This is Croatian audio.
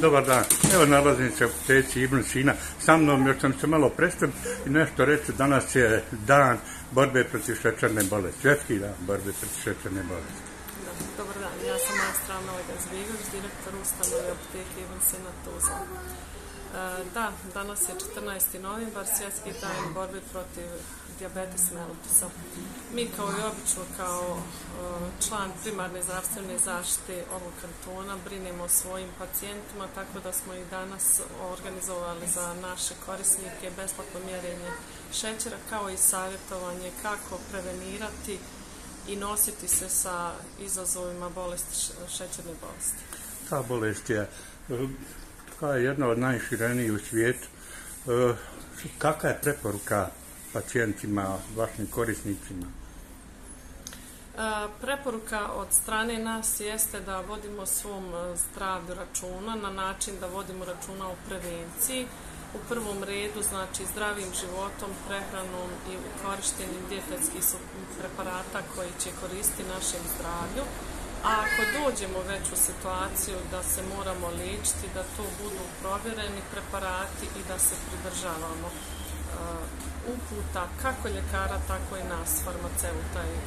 Dobar dan. Evo nalazim se u apoteci Ibn Sina. Sa mnom još sam se malo predstaviti i nešto reći. Danas je dan borbe protiv šećerne bolesti. Svjetski dan borbe protiv šećerne bolesti. Dobar dan, ja sam Astra Novac-Zbigović, direktor ustanove apoteke Ibn Sina Tuzla. Da, danas je 14. novembar, svjetski dan borbe protiv dijabetesa mellitusa. Mi kao i obično, kao član primarne zdravstvene zaštite ovog kantona, brinemo o svojim pacijentima, tako da smo i danas organizovali za naše korisnike besplatno mjerenje šećera, kao i savjetovanje kako prevenirati i nositi se sa izazovima šećerne bolesti. Ta bolest je jedna od najširenijih u svijetu. Kakva je preporuka pacijentima, vašim korisnicima? Preporuka od strane nas jeste da vodimo svom zdravlju računa na način da vodimo računa o prevenciji. U prvom redu, znači zdravim životom, prehranom i korištenjem dijetetskih preparata koji će koristiti našem zdravlju. A ako dođemo već u situaciju da se moramo liječiti, da to budu provjereni preparati i da se pridržavamo uputa kako ljekara, tako i nas, farmaceuta i